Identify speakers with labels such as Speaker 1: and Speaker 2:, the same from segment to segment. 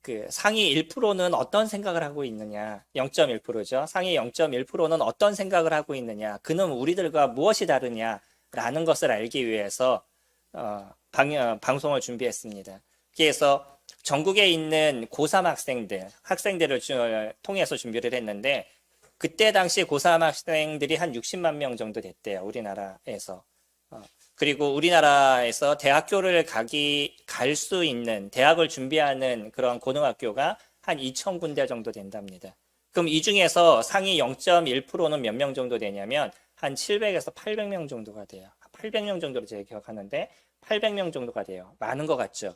Speaker 1: 그 상위 1%는 어떤 생각을 하고 있느냐, 0.1%죠. 상위 0.1%는 어떤 생각을 하고 있느냐, 그는 우리들과 무엇이 다르냐라는 것을 알기 위해서 방송을 준비했습니다. 그래서 전국에 있는 고3 학생들을 통해서 준비를 했는데, 그때 당시 고3 학생들이 한 60만 명 정도 됐대요, 우리나라에서. 그리고 우리나라에서 대학교를 갈 수 있는, 대학을 준비하는 그런 고등학교가 한 2,000군데 정도 된답니다. 그럼 이 중에서 상위 0.1%는 몇 명 정도 되냐면 한 700에서 800명 정도가 돼요. 800명 정도로 제가 기억하는데 800명 정도가 돼요. 많은 것 같죠?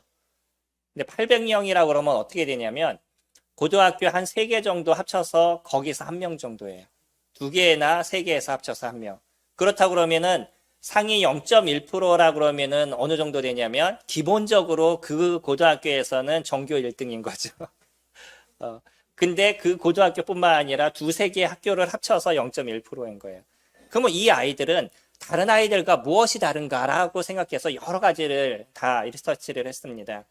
Speaker 1: 근데 800명이라고 그러면 어떻게 되냐면 고등학교 한 3개 정도 합쳐서 거기서 1명 정도예요. 2개나 3개에서 합쳐서 1명. 그렇다고 그러면은 상위 0.1%라 그러면은 어느 정도 되냐면 기본적으로 그 고등학교에서는 전교 1등인 거죠. 근데 그 고등학교뿐만 아니라 2-3개 학교를 합쳐서 0.1%인 거예요. 그러면 이 아이들은 다른 아이들과 무엇이 다른가라고 생각해서 여러 가지를 다 리서치를 했습니다.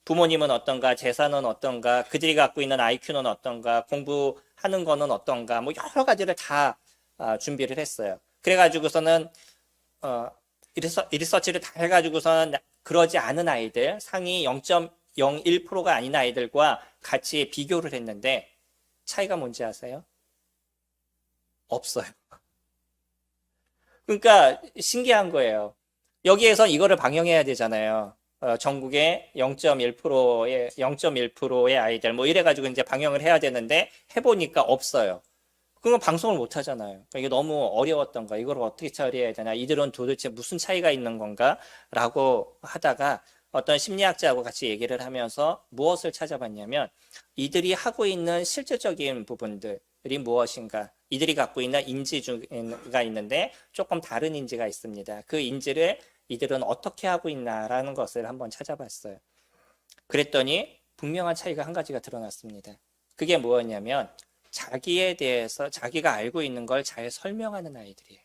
Speaker 1: 부모님은 어떤가, 재산은 어떤가, 그들이 갖고 있는 IQ는 어떤가, 공부하는 거는 어떤가, 뭐 여러 가지를 다 준비를 했어요. 그래가지고서는 리서치를 다 해가지고서는 그러지 않은 아이들, 상위 0.01%가 아닌 아이들과 같이 비교를 했는데 차이가 뭔지 아세요? 없어요. 그러니까 신기한 거예요. 여기에서 이거를 방영해야 되잖아요. 전국의 0.1%의 아이들 뭐 이래가지고 이제 방영을 해야 되는데 해보니까 없어요. 그건 방송을 못 하잖아요. 그러니까 이게 너무 어려웠던 거야. 이걸 어떻게 처리해야 되나? 이들은 도대체 무슨 차이가 있는 건가? 라고 하다가 어떤 심리학자하고 같이 얘기를 하면서 무엇을 찾아봤냐면 이들이 하고 있는 실질적인 부분들이 무엇인가? 이들이 갖고 있는 인지가 있는데 조금 다른 인지가 있습니다. 그 인지를 이들은 어떻게 하고 있나라는 것을 한번 찾아봤어요. 그랬더니 분명한 차이가 한 가지가 드러났습니다. 그게 뭐였냐면 자기에 대해서 자기가 알고 있는 걸 잘 설명하는 아이들이에요.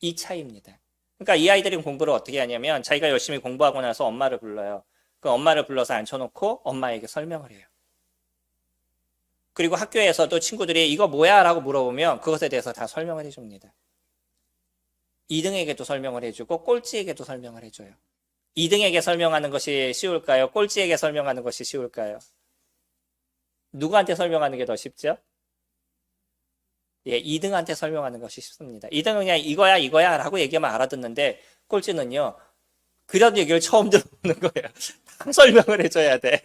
Speaker 1: 이 차이입니다. 그러니까 이 아이들이 공부를 어떻게 하냐면 자기가 열심히 공부하고 나서 엄마를 불러요. 그 엄마를 불러서 앉혀놓고 엄마에게 설명을 해요. 그리고 학교에서도 친구들이 이거 뭐야? 라고 물어보면 그것에 대해서 다 설명을 해줍니다. 2등에게도 설명을 해주고 꼴찌에게도 설명을 해줘요. 2등에게 설명하는 것이 쉬울까요? 꼴찌에게 설명하는 것이 쉬울까요? 누구한테 설명하는 게 더 쉽죠? 예, 2등한테 설명하는 것이 쉽습니다. 2등은 그냥 이거야 라고 얘기하면 알아듣는데 꼴찌는요. 그런 얘기를 처음 들어보는 거예요. 다 설명을 해줘야 돼.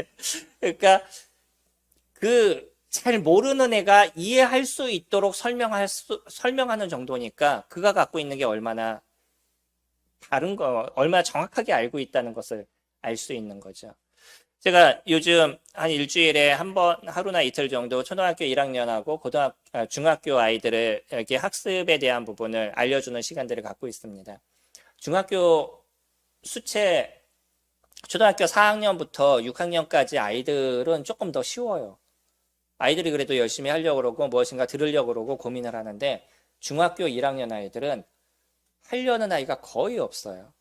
Speaker 1: 그러니까 잘 모르는 애가 이해할 수 있도록 설명하는 정도니까 그가 갖고 있는 게 얼마나 얼마나 정확하게 알고 있다는 것을 알 수 있는 거죠. 제가 요즘 한 일주일에 한 번, 하루나 이틀 정도 초등학교 1학년하고 중학교 아이들을 이렇게 학습에 대한 부분을 알려주는 시간들을 갖고 있습니다. 중학교 초등학교 4학년부터 6학년까지 아이들은 조금 더 쉬워요. 아이들이 그래도 열심히 하려고 그러고 무엇인가 들으려고 그러고 고민을 하는데 중학교 1학년 아이들은 하려는 아이가 거의 없어요.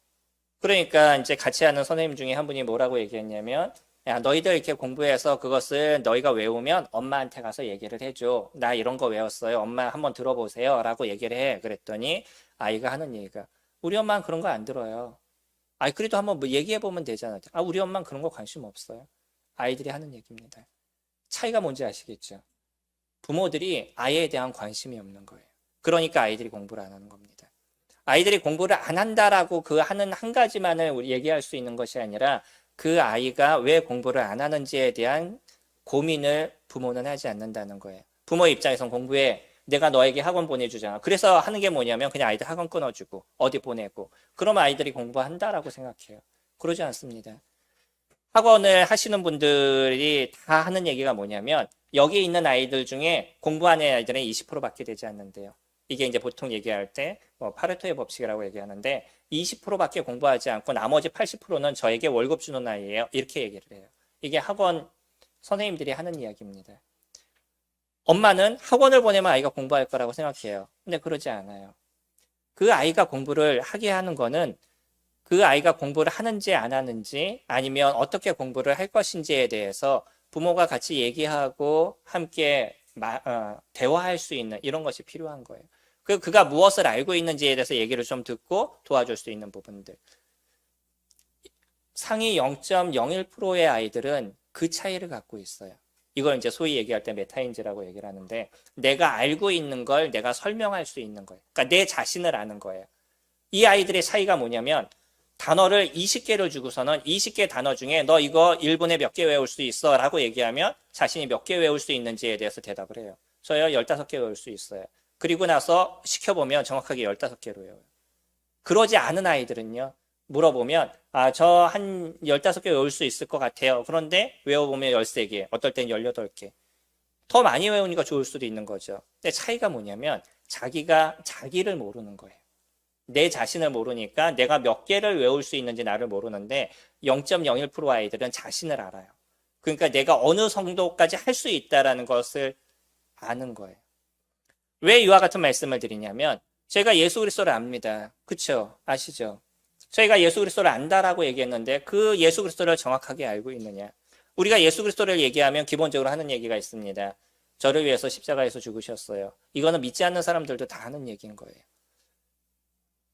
Speaker 1: 그러니까 이제 같이 하는 선생님 중에 한 분이 뭐라고 얘기했냐면 야, 너희들 이렇게 공부해서 그것을 너희가 외우면 엄마한테 가서 얘기를 해줘. 나 이런 거 외웠어요. 엄마 한번 들어보세요. 라고 얘기를 해. 그랬더니 아이가 하는 얘기가 우리 엄마는 그런 거 안 들어요. 아이 그래도 한번 뭐 얘기해보면 되잖아. 우리 엄마는 그런 거 관심 없어요. 아이들이 하는 얘기입니다. 차이가 뭔지 아시겠죠? 부모들이 아이에 대한 관심이 없는 거예요. 그러니까 아이들이 공부를 안 하는 겁니다. 아이들이 공부를 안 한다라고 그 하는 한 가지만을 얘기할 수 있는 것이 아니라 그 아이가 왜 공부를 안 하는지에 대한 고민을 부모는 하지 않는다는 거예요. 부모 입장에선 공부해. 내가 너에게 학원 보내주잖아. 그래서 하는 게 뭐냐면 그냥 아이들 학원 끊어주고 어디 보내고 그러면 아이들이 공부한다라고 생각해요. 그러지 않습니다. 학원을 하시는 분들이 다 하는 얘기가 뭐냐면 여기 있는 아이들 중에 공부하는 아이들은 20%밖에 되지 않는데요. 이게 이제 보통 얘기할 때 파레토의 법칙이라고 얘기하는데 20%밖에 공부하지 않고 나머지 80%는 저에게 월급 주는 아이예요. 이렇게 얘기를 해요. 이게 학원 선생님들이 하는 이야기입니다. 엄마는 학원을 보내면 아이가 공부할 거라고 생각해요. 근데 그러지 않아요. 그 아이가 공부를 하게 하는 거는 그 아이가 공부를 하는지 안 하는지 아니면 어떻게 공부를 할 것인지에 대해서 부모가 같이 얘기하고 함께 대화할 수 있는 이런 것이 필요한 거예요. 그가 무엇을 알고 있는지에 대해서 얘기를 좀 듣고 도와줄 수 있는 부분들. 상위 0.01%의 아이들은 그 차이를 갖고 있어요. 이걸 이제 소위 얘기할 때 메타인지라고 얘기를 하는데, 내가 알고 있는 걸 내가 설명할 수 있는 거예요. 그러니까 내 자신을 아는 거예요. 이 아이들의 차이가 뭐냐면, 단어를 20개를 주고서는 20개 단어 중에 너 이거 1분에 몇 개 외울 수 있어 라고 얘기하면 자신이 몇 개 외울 수 있는지에 대해서 대답을 해요. 저요 15개 외울 수 있어요. 그리고 나서 시켜보면 정확하게 15개로 외워요. 그러지 않은 아이들은요, 물어보면 저 한 15개 외울 수 있을 것 같아요. 그런데 외워보면 13개, 어떨 땐 18개. 더 많이 외우니까 좋을 수도 있는 거죠. 근데 차이가 뭐냐면 자기가 자기를 모르는 거예요. 내 자신을 모르니까 내가 몇 개를 외울 수 있는지 나를 모르는데 0.01% 아이들은 자신을 알아요. 그러니까 내가 어느 정도까지 할 수 있다는 것을 아는 거예요. 왜 이와 같은 말씀을 드리냐면 저희가 예수 그리스도를 압니다. 그렇죠? 아시죠? 저희가 예수 그리스도를 안다라고 얘기했는데 그 예수 그리스도를 정확하게 알고 있느냐? 우리가 예수 그리스도를 얘기하면 기본적으로 하는 얘기가 있습니다. 저를 위해서 십자가에서 죽으셨어요. 이거는 믿지 않는 사람들도 다 하는 얘기인 거예요.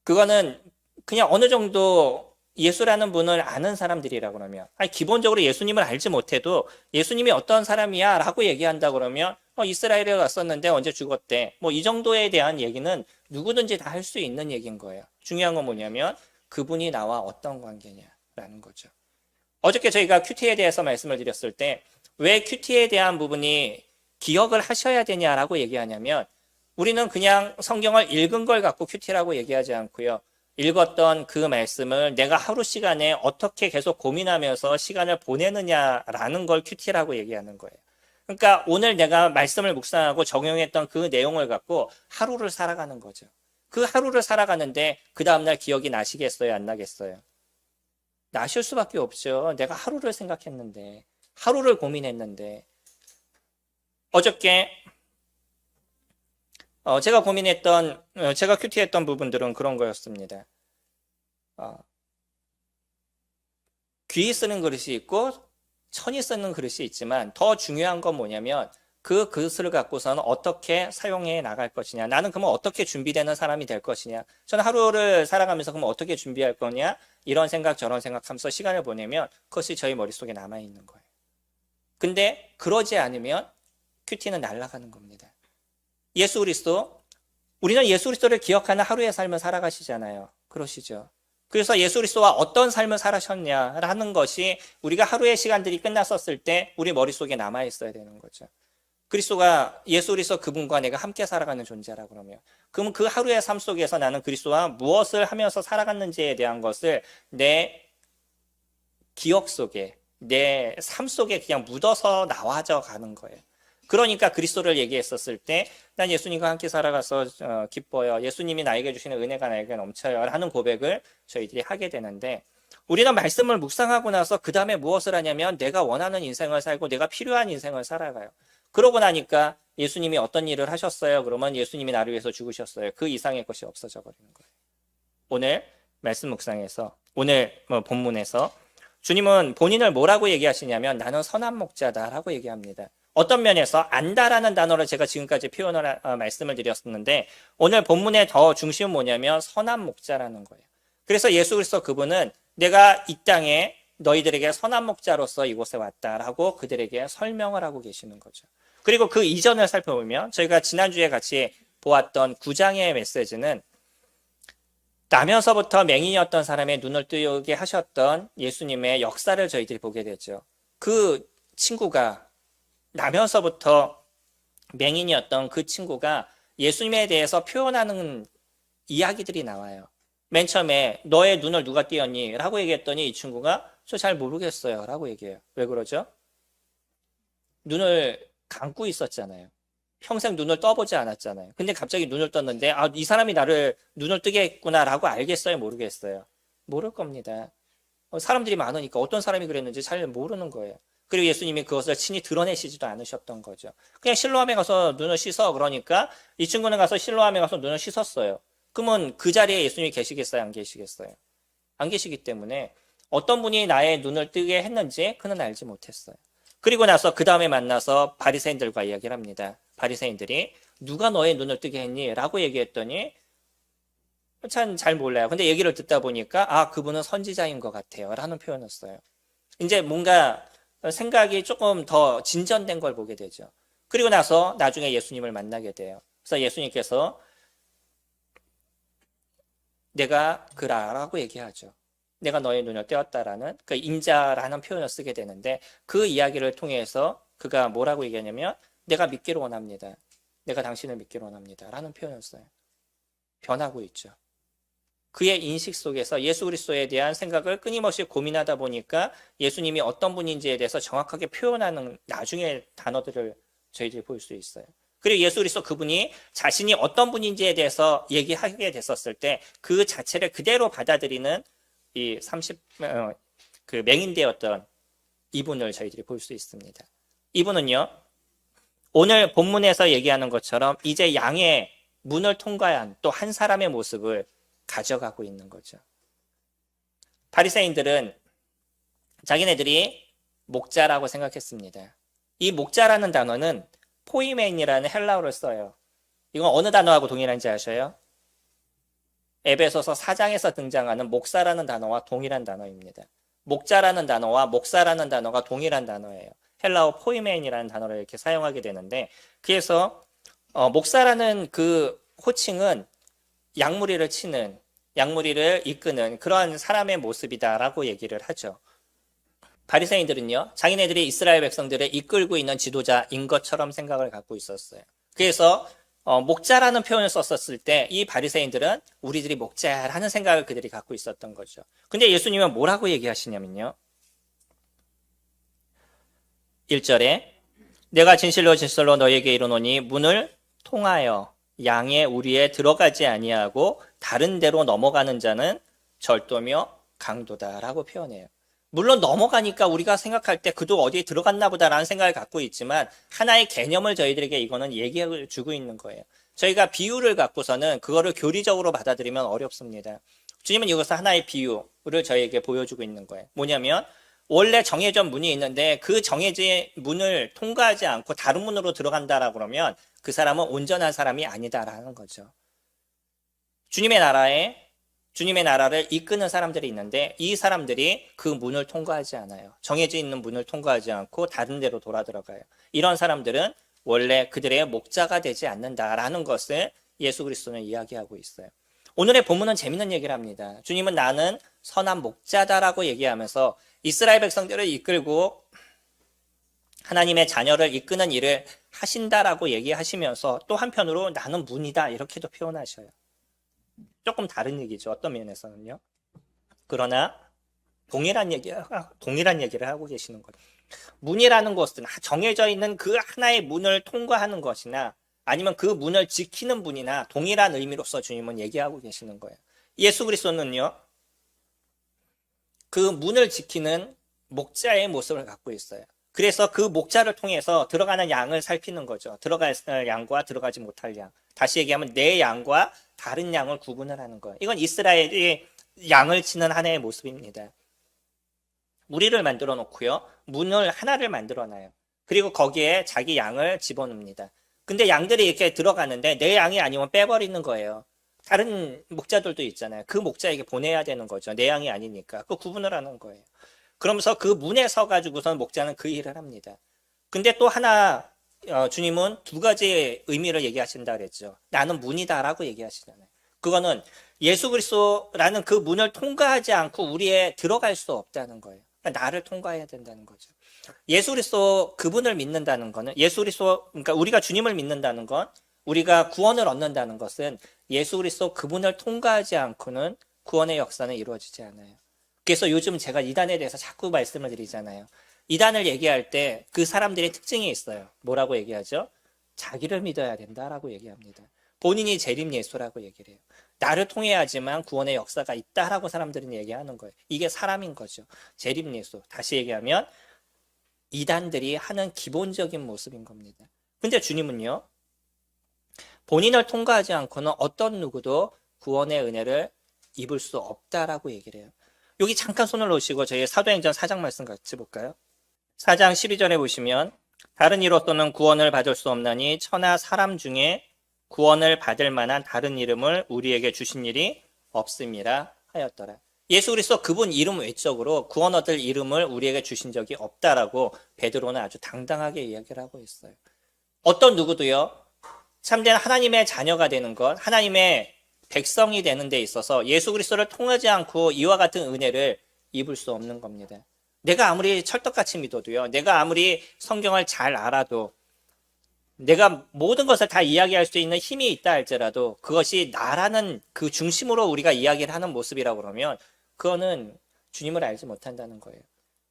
Speaker 1: 그거는 그냥 어느 정도 예수라는 분을 아는 사람들이라고 그러면, 기본적으로 예수님을 알지 못해도 예수님이 어떤 사람이야 라고 얘기한다 그러면 이스라엘에 갔었는데 언제 죽었대, 뭐 이 정도에 대한 얘기는 누구든지 다 할 수 있는 얘기인 거예요. 중요한 건 뭐냐면 그분이 나와 어떤 관계냐라는 거죠. 어저께 저희가 큐티에 대해서 말씀을 드렸을 때 왜 큐티에 대한 부분이 기억을 하셔야 되냐라고 얘기하냐면, 우리는 그냥 성경을 읽은 걸 갖고 큐티라고 얘기하지 않고요. 읽었던 그 말씀을 내가 하루 시간에 어떻게 계속 고민하면서 시간을 보내느냐라는 걸 큐티라고 얘기하는 거예요. 그러니까 오늘 내가 말씀을 묵상하고 적용했던 그 내용을 갖고 하루를 살아가는 거죠. 그 하루를 살아가는데 그 다음날 기억이 나시겠어요? 안 나겠어요? 나실 수밖에 없죠. 내가 하루를 생각했는데, 하루를 고민했는데. 어저께 제가 큐티했던 부분들은 그런 거였습니다. 귀 쓰는 그릇이 있고 천이 쓰는 그릇이 있지만 더 중요한 건 뭐냐면 그 그릇을 갖고서는 어떻게 사용해 나갈 것이냐. 나는 그러면 어떻게 준비되는 사람이 될 것이냐. 저는 하루를 살아가면서 그러면 어떻게 준비할 거냐. 이런 생각 저런 생각하면서 시간을 보내면 그것이 저희 머릿속에 남아있는 거예요. 근데 그러지 않으면 큐티는 날아가는 겁니다. 예수 그리스도, 우리는 예수 그리스도를 기억하는 하루의 삶을 살아가시잖아요. 그러시죠. 그래서 예수 그리스도와 어떤 삶을 살아셨냐라는 것이 우리가 하루의 시간들이 끝났었을 때 우리 머릿속에 남아있어야 되는 거죠. 예수 그리스도 그분과 내가 함께 살아가는 존재라 그러면, 그럼 그 하루의 삶 속에서 나는 그리스도와 무엇을 하면서 살아갔는지에 대한 것을 내 기억 속에, 내 삶 속에 그냥 묻어서 나와져 가는 거예요. 그러니까 그리스도를 얘기했었을 때 난 예수님과 함께 살아가서 기뻐요. 예수님이 나에게 주시는 은혜가 나에게 넘쳐요. 라는 고백을 저희들이 하게 되는데, 우리는 말씀을 묵상하고 나서 그 다음에 무엇을 하냐면 내가 원하는 인생을 살고 내가 필요한 인생을 살아가요. 그러고 나니까 예수님이 어떤 일을 하셨어요? 그러면 예수님이 나를 위해서 죽으셨어요. 그 이상의 것이 없어져 버리는 거예요. 오늘 말씀 묵상에서, 오늘 본문에서 주님은 본인을 뭐라고 얘기하시냐면 나는 선한 목자다라고 얘기합니다. 어떤 면에서 안다라는 단어를 제가 지금까지 말씀을 드렸었는데, 오늘 본문의 더 중심은 뭐냐면 선한 목자라는 거예요. 그래서 예수 그리스도 그분은 내가 이 땅에 너희들에게 선한 목자로서 이곳에 왔다라고 그들에게 설명을 하고 계시는 거죠. 그리고 그 이전을 살펴보면 저희가 지난주에 같이 보았던 9장의 메시지는 나면서부터 맹인이었던 사람의 눈을 뜨게 하셨던 예수님의 역사를 저희들이 보게 되죠. 그 친구가, 나면서부터 맹인이었던 그 친구가 예수님에 대해서 표현하는 이야기들이 나와요. 맨 처음에 너의 눈을 누가 띄었니? 라고 얘기했더니 이 친구가 저 잘 모르겠어요 라고 얘기해요. 왜 그러죠? 눈을 감고 있었잖아요. 평생 눈을 떠보지 않았잖아요. 근데 갑자기 눈을 떴는데 이 사람이 나를 눈을 뜨게 했구나 라고 알겠어요? 모르겠어요? 모를 겁니다. 사람들이 많으니까 어떤 사람이 그랬는지 잘 모르는 거예요. 그리고 예수님이 그것을 친히 드러내시지도 않으셨던 거죠. 그냥 실로암에 가서 눈을 씻어 그러니까 이 친구는 가서 실로암에 가서 눈을 씻었어요. 그러면 그 자리에 예수님이 계시겠어요? 안 계시겠어요? 안 계시기 때문에 어떤 분이 나의 눈을 뜨게 했는지 그는 알지 못했어요. 그리고 나서 그 다음에 만나서 바리새인들과 이야기를 합니다. 바리새인들이 누가 너의 눈을 뜨게 했니? 라고 얘기했더니 참 잘 몰라요. 근데 얘기를 듣다 보니까 그분은 선지자인 것 같아요. 라는 표현을 써요. 이제 뭔가 생각이 조금 더 진전된 걸 보게 되죠. 그리고 나서 나중에 예수님을 만나게 돼요. 그래서 예수님께서 내가 그라라고 얘기하죠. 내가 너의 눈을 떼었다라는 그 인자라는 표현을 쓰게 되는데 그 이야기를 통해서 그가 뭐라고 얘기하냐면 내가 믿기를 원합니다. 내가 당신을 믿기를 원합니다. 라는 표현을 써요. 변하고 있죠. 그의 인식 속에서 예수 그리스도에 대한 생각을 끊임없이 고민하다 보니까 예수님이 어떤 분인지에 대해서 정확하게 표현하는 나중에 단어들을 저희들이 볼 수 있어요. 그리고 예수 그리스도 그분이 자신이 어떤 분인지에 대해서 얘기하게 됐었을 때 그 자체를 그대로 받아들이는 이 그 맹인되었던 이분을 저희들이 볼 수 있습니다. 이분은요, 오늘 본문에서 얘기하는 것처럼 이제 양의 문을 통과한 또 한 사람의 모습을 가져가고 있는 거죠. 바리새인들은 자기네들이 목자라고 생각했습니다. 이 목자라는 단어는 포이멘이라는 헬라어를 써요. 이건 어느 단어하고 동일한지 아셔요? 에베소서 4장에서 등장하는 목사라는 단어와 동일한 단어입니다. 목자라는 단어와 목사라는 단어가 동일한 단어예요. 헬라어 포이멘이라는 단어를 이렇게 사용하게 되는데, 그래서 목사라는 그 호칭은 양무리를 치는, 양무리를 이끄는 그런 사람의 모습이다라고 얘기를 하죠. 바리새인들은요, 자기네들이 이스라엘 백성들을 이끌고 있는 지도자인 것처럼 생각을 갖고 있었어요. 그래서 목자라는 표현을 썼었을 때 이 바리새인들은 우리들이 목자라는 생각을 그들이 갖고 있었던 거죠. 근데 예수님은 뭐라고 얘기하시냐면요, 1절에 내가 진실로 진실로 너에게 이르노니 문을 통하여 양의 우리에 들어가지 아니하고 다른 데로 넘어가는 자는 절도며 강도다라고 표현해요. 물론 넘어가니까 우리가 생각할 때 그도 어디에 들어갔나 보다라는 생각을 갖고 있지만 하나의 개념을 저희들에게 이거는 얘기해 주고 있는 거예요. 저희가 비유를 갖고서는 그거를 교리적으로 받아들이면 어렵습니다. 주님은 이것을 하나의 비유를 저희에게 보여주고 있는 거예요. 뭐냐면 원래 정해진 문이 있는데 그 정해진 문을 통과하지 않고 다른 문으로 들어간다라고 그러면 그 사람은 온전한 사람이 아니다라는 거죠. 주님의 나라를 이끄는 사람들이 있는데 이 사람들이 그 문을 통과하지 않아요. 정해져 있는 문을 통과하지 않고 다른 데로 돌아 들어가요. 이런 사람들은 원래 그들의 목자가 되지 않는다라는 것을 예수 그리스도는 이야기하고 있어요. 오늘의 본문은 재밌는 얘기를 합니다. 주님은 나는 선한 목자다라고 얘기하면서 이스라엘 백성들을 이끌고 하나님의 자녀를 이끄는 일을 하신다라고 얘기하시면서 또 한편으로 나는 문이다 이렇게도 표현하셔요. 조금 다른 얘기죠. 어떤 면에서는요. 그러나 동일한 얘기를 하고 계시는 거죠. 문이라는 것은 정해져 있는 그 하나의 문을 통과하는 것이나 아니면 그 문을 지키는 분이나 동일한 의미로서 주님은 얘기하고 계시는 거예요. 예수 그리스도는요, 그 문을 지키는 목자의 모습을 갖고 있어요. 그래서 그 목자를 통해서 들어가는 양을 살피는 거죠. 들어갈 양과 들어가지 못할 양. 다시 얘기하면 내 양과 다른 양을 구분을 하는 거예요. 이건 이스라엘이 양을 치는 하나의 모습입니다. 무리를 만들어 놓고요, 문을 하나를 만들어 놔요. 그리고 거기에 자기 양을 집어넣습니다. 근데 양들이 이렇게 들어가는데 내 양이 아니면 빼버리는 거예요. 다른 목자들도 있잖아요. 그 목자에게 보내야 되는 거죠. 내 양이 아니니까. 그 구분을 하는 거예요. 그러면서 그 문에 서가지고선 목자는 그 일을 합니다. 근데 또 하나 주님은 두 가지의 의미를 얘기하신다 그랬죠. 나는 문이다라고 얘기하시잖아요. 그거는 예수 그리스도라는 그 문을 통과하지 않고 우리에 들어갈 수 없다는 거예요. 그러니까 나를 통과해야 된다는 거죠. 예수 그리스도 그분을 믿는다는 거는 예수 그리스도, 그러니까 우리가 주님을 믿는다는 건, 우리가 구원을 얻는다는 것은 예수 그리스도 그분을 통과하지 않고는 구원의 역사는 이루어지지 않아요. 그래서 요즘 제가 이단에 대해서 자꾸 말씀을 드리잖아요. 이단을 얘기할 때 그 사람들의 특징이 있어요. 뭐라고 얘기하죠? 자기를 믿어야 된다라고 얘기합니다. 본인이 재림 예수라고 얘기를 해요. 나를 통해야지만 구원의 역사가 있다라고 사람들은 얘기하는 거예요. 이게 사람인 거죠. 재림 예수. 다시 얘기하면 이단들이 하는 기본적인 모습인 겁니다. 근데 주님은요, 본인을 통과하지 않고는 어떤 누구도 구원의 은혜를 입을 수 없다라고 얘기를 해요. 여기 잠깐 손을 놓으시고 저희 사도행전 4장 말씀 같이 볼까요? 4장 12절에 보시면 다른 이로서는 구원을 받을 수 없나니 천하 사람 중에 구원을 받을 만한 다른 이름을 우리에게 주신 일이 없음이라 하였더라. 예수 그리스도 그분 이름 외적으로 구원 얻을 이름을 우리에게 주신 적이 없다라고 베드로는 아주 당당하게 이야기를 하고 있어요. 어떤 누구도요, 참된 하나님의 자녀가 되는 것, 하나님의 백성이 되는 데 있어서 예수 그리스도를 통하지 않고 이와 같은 은혜를 입을 수 없는 겁니다. 내가 아무리 철떡같이 믿어도요, 내가 아무리 성경을 잘 알아도, 내가 모든 것을 다 이야기할 수 있는 힘이 있다 할지라도 그것이 나라는 그 중심으로 우리가 이야기를 하는 모습이라고 그러면 그거는 주님을 알지 못한다는 거예요.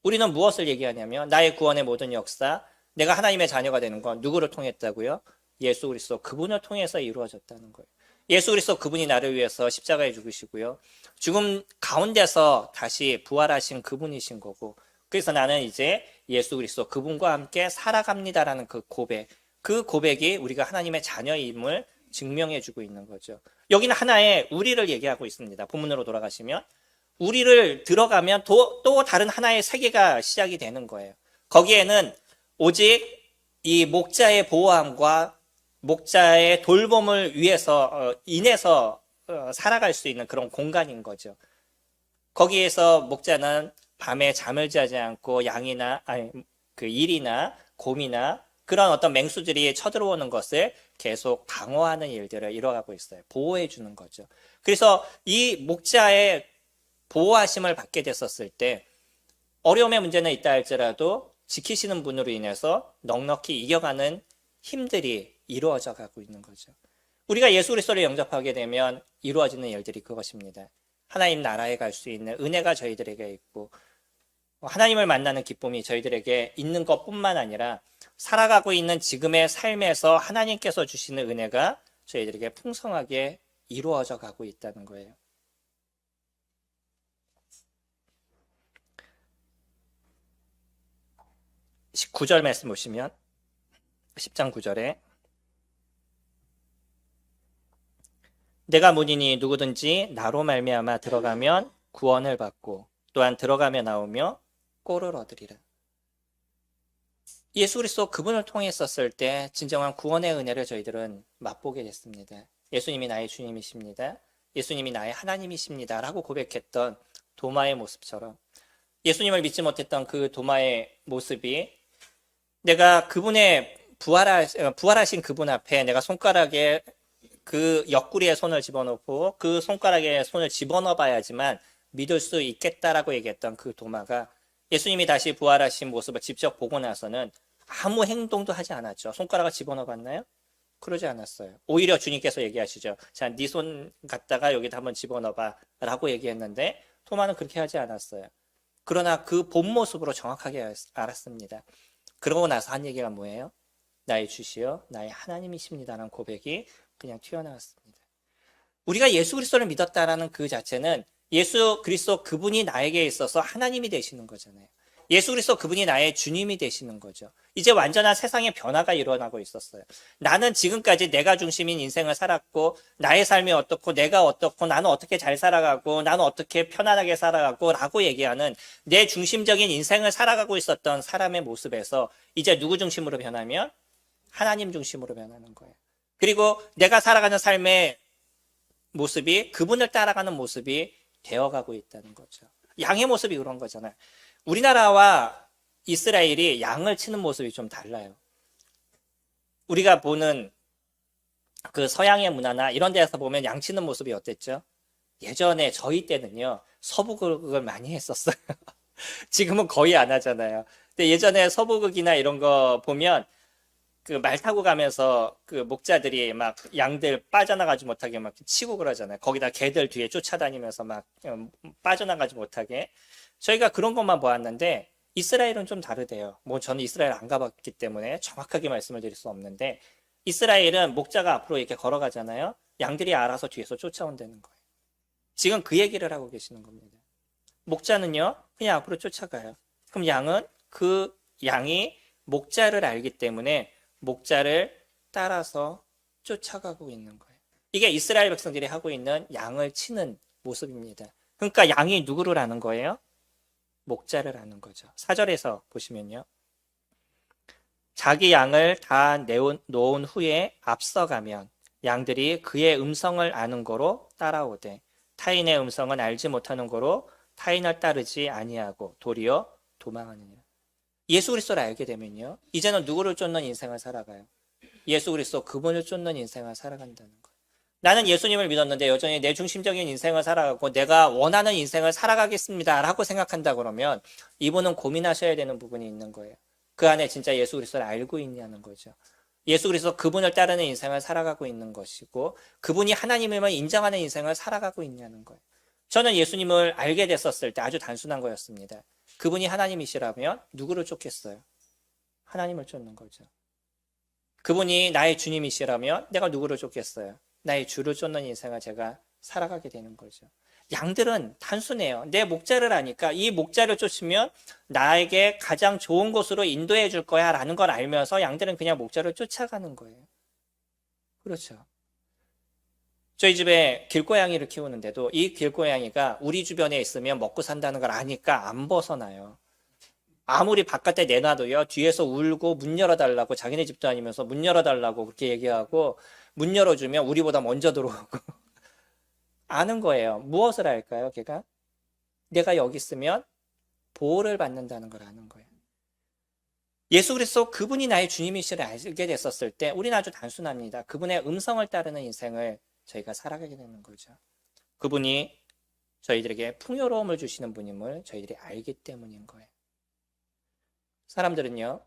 Speaker 1: 우리는 무엇을 얘기하냐면 나의 구원의 모든 역사, 내가 하나님의 자녀가 되는 건 누구를 통했다고요? 예수 그리스도 그분을 통해서 이루어졌다는 거예요. 예수 그리스도 그분이 나를 위해서 십자가에 죽으시고요, 죽음 가운데서 다시 부활하신 그분이신 거고, 그래서 나는 이제 예수 그리스도 그분과 함께 살아갑니다라는 그 고백, 그 고백이 우리가 하나님의 자녀임을 증명해 주고 있는 거죠. 여기는 하나의 우리를 얘기하고 있습니다. 본문으로 돌아가시면 우리를 들어가면 또 다른 하나의 세계가 시작이 되는 거예요. 거기에는 오직 이 목자의 보호함과 목자의 돌봄을 위해서 인해서 살아갈 수 있는 그런 공간인 거죠. 거기에서 목자는 밤에 잠을 자지 않고 양이나 그 일이나 곰이나 그런 어떤 맹수들이 쳐들어오는 것을 계속 방어하는 일들을 이뤄가고 있어요. 보호해 주는 거죠. 그래서 이 목자의 보호하심을 받게 됐었을 때 어려움의 문제는 있다 할지라도 지키시는 분으로 인해서 넉넉히 이겨가는 힘들이 이루어져 가고 있는 거죠. 우리가 예수 그리스도를 영접하게 되면 이루어지는 일들이 그것입니다. 하나님 나라에 갈 수 있는 은혜가 저희들에게 있고, 하나님을 만나는 기쁨이 저희들에게 있는 것뿐만 아니라 살아가고 있는 지금의 삶에서 하나님께서 주시는 은혜가 저희들에게 풍성하게 이루어져 가고 있다는 거예요. 19절 말씀 보시면 10장 9절에 내가 문이니 누구든지 나로 말미암아 들어가면 구원을 받고 또한 들어가며 나오며 꼴을 얻으리라. 예수 그리스도 그분을 통했었을 때 진정한 구원의 은혜를 저희들은 맛보게 됐습니다. 예수님이 나의 주님이십니다. 예수님이 나의 하나님이십니다. 라고 고백했던 도마의 모습처럼 예수님을 믿지 못했던 그 도마의 모습이 내가 그분의 부활하신 그분 앞에 내가 손가락에 그 옆구리에 손을 집어넣고 그 손가락에 손을 집어넣어 봐야지만 믿을 수 있겠다라고 얘기했던 그 도마가 예수님이 다시 부활하신 모습을 직접 보고 나서는 아무 행동도 하지 않았죠. 손가락을 집어넣어 봤나요? 그러지 않았어요. 오히려 주님께서 얘기하시죠. 자, 네 손 갖다가 여기다 한번 집어넣어 봐 라고 얘기했는데 토마는 그렇게 하지 않았어요. 그러나 그 본 모습으로 정확하게 알았습니다. 그러고 나서 한 얘기가 뭐예요? 나의 주시여 나의 하나님이십니다라는 고백이 그냥 튀어나왔습니다. 우리가 예수 그리스도를 믿었다라는 그 자체는 예수 그리스도 그분이 나에게 있어서 하나님이 되시는 거잖아요. 예수 그리스도 그분이 나의 주님이 되시는 거죠. 이제 완전한 세상의 변화가 일어나고 있었어요. 나는 지금까지 내가 중심인 인생을 살았고 나의 삶이 어떻고 내가 어떻고 나는 어떻게 잘 살아가고 나는 어떻게 편안하게 살아가고 라고 얘기하는 내 중심적인 인생을 살아가고 있었던 사람의 모습에서 이제 누구 중심으로 변하면 하나님 중심으로 변하는 거예요. 그리고 내가 살아가는 삶의 모습이 그분을 따라가는 모습이 되어가고 있다는 거죠. 양의 모습이 그런 거잖아요. 우리나라와 이스라엘이 양을 치는 모습이 좀 달라요. 우리가 보는 그 서양의 문화나 이런 데서 보면 양 치는 모습이 어땠죠? 예전에 저희 때는요, 서부극을 많이 했었어요. 지금은 거의 안 하잖아요. 근데 예전에 서부극이나 이런 거 보면 그 말 타고 가면서 그 목자들이 막 양들 빠져나가지 못하게 막 치고 그러잖아요. 거기다 개들 뒤에 쫓아다니면서 막 빠져나가지 못하게. 저희가 그런 것만 보았는데 이스라엘은 좀 다르대요. 뭐 저는 이스라엘 안 가봤기 때문에 정확하게 말씀을 드릴 수 없는데 이스라엘은 목자가 앞으로 이렇게 걸어가잖아요. 양들이 알아서 뒤에서 쫓아온다는 거예요. 지금 그 얘기를 하고 계시는 겁니다. 목자는요, 그냥 앞으로 쫓아가요. 그럼 양은 그 양이 목자를 알기 때문에 목자를 따라서 쫓아가고 있는 거예요. 이게 이스라엘 백성들이 하고 있는 양을 치는 모습입니다. 그러니까 양이 누구를 아는 거예요? 목자를 아는 거죠. 4절에서 보시면요. 자기 양을 다 놓은 후에 앞서가면 양들이 그의 음성을 아는 거로 따라오되 타인의 음성은 알지 못하는 거로 타인을 따르지 아니하고 도리어 도망하느니라. 예수 그리스도를 알게 되면요, 이제는 누구를 쫓는 인생을 살아가요? 예수 그리스도 그분을 쫓는 인생을 살아간다는 거예요. 나는 예수님을 믿었는데 여전히 내 중심적인 인생을 살아가고 내가 원하는 인생을 살아가겠습니다 라고 생각한다 그러면 이분은 고민하셔야 되는 부분이 있는 거예요. 그 안에 진짜 예수 그리스도를 알고 있냐는 거죠. 예수 그리스도 그분을 따르는 인생을 살아가고 있는 것이고 그분이 하나님임을 인정하는 인생을 살아가고 있냐는 거예요. 저는 예수님을 알게 됐었을 때 아주 단순한 거였습니다. 그분이 하나님이시라면 누구를 쫓겠어요? 하나님을 쫓는 거죠. 그분이 나의 주님이시라면 내가 누구를 쫓겠어요? 나의 주를 쫓는 인생을 제가 살아가게 되는 거죠. 양들은 단순해요. 내 목자를 아니까 이 목자를 쫓으면 나에게 가장 좋은 곳으로 인도해 줄 거야 라는 걸 알면서 양들은 그냥 목자를 쫓아가는 거예요. 그렇죠. 저희 집에 길고양이를 키우는데도 이 길고양이가 우리 주변에 있으면 먹고 산다는 걸 아니까 안 벗어나요. 아무리 바깥에 내놔도요, 뒤에서 울고 문 열어달라고, 자기네 집도 아니면서 문 열어달라고 그렇게 얘기하고 문 열어주면 우리보다 먼저 들어오고 아는 거예요. 무엇을 알까요, 걔가? 내가 여기 있으면 보호를 받는다는 걸 아는 거예요. 예수 그리스도 그분이 나의 주님이시를 알게 됐었을 때 우리는 아주 단순합니다. 그분의 음성을 따르는 인생을 저희가 살아가게 되는 거죠. 그분이 저희들에게 풍요로움을 주시는 분임을 저희들이 알기 때문인 거예요. 사람들은요,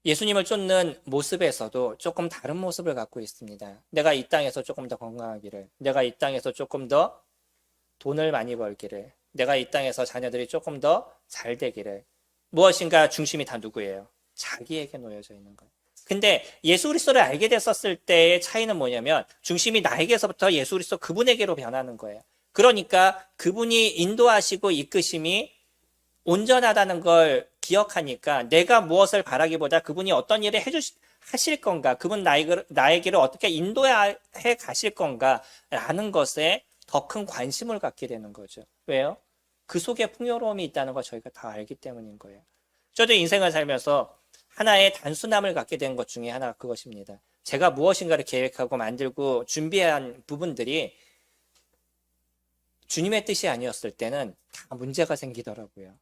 Speaker 1: 예수님을 쫓는 모습에서도 조금 다른 모습을 갖고 있습니다. 내가 이 땅에서 조금 더 건강하기를, 내가 이 땅에서 조금 더 돈을 많이 벌기를, 내가 이 땅에서 자녀들이 조금 더 잘 되기를, 무엇인가 중심이 다 누구예요? 자기에게 놓여져 있는 거예요. 근데 예수 그리스도를 알게 됐었을 때의 차이는 뭐냐면 중심이 나에게서부터 예수 그리스도 그분에게로 변하는 거예요. 그러니까 그분이 인도하시고 이끄심이 온전하다는 걸 기억하니까 내가 무엇을 바라기보다 그분이 어떤 일을 하실 건가, 그분 나에게를 어떻게 인도해 가실 건가 라는 것에 더 큰 관심을 갖게 되는 거죠. 왜요? 그 속에 풍요로움이 있다는 걸 저희가 다 알기 때문인 거예요. 저도 인생을 살면서 하나의 단순함을 갖게 된 것 중에 하나가 그것입니다. 제가 무엇인가를 계획하고 만들고 준비한 부분들이 주님의 뜻이 아니었을 때는 다 문제가 생기더라고요.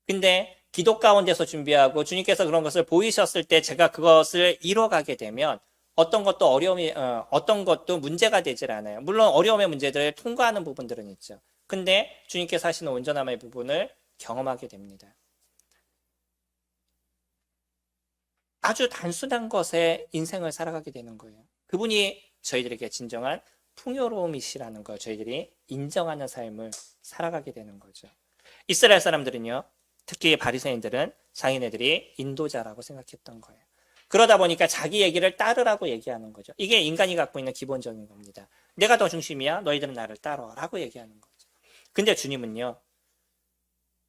Speaker 1: 근데 기도 가운데서 준비하고 주님께서 그런 것을 보이셨을 때 제가 그것을 이뤄가게 되면 어떤 것도 문제가 되질 않아요. 물론 어려움의 문제들을 통과하는 부분들은 있죠. 근데 주님께서 하시는 온전함의 부분을 경험하게 됩니다. 아주 단순한 것에 인생을 살아가게 되는 거예요. 그분이 저희들에게 진정한 풍요로움이시라는 걸 저희들이 인정하는 삶을 살아가게 되는 거죠. 이스라엘 사람들은요, 특히 바리새인들은 자기네들이 인도자라고 생각했던 거예요. 그러다 보니까 자기 얘기를 따르라고 얘기하는 거죠. 이게 인간이 갖고 있는 기본적인 겁니다. 내가 더 중심이야, 너희들은 나를 따라라고 얘기하는 거죠. 근데 주님은요,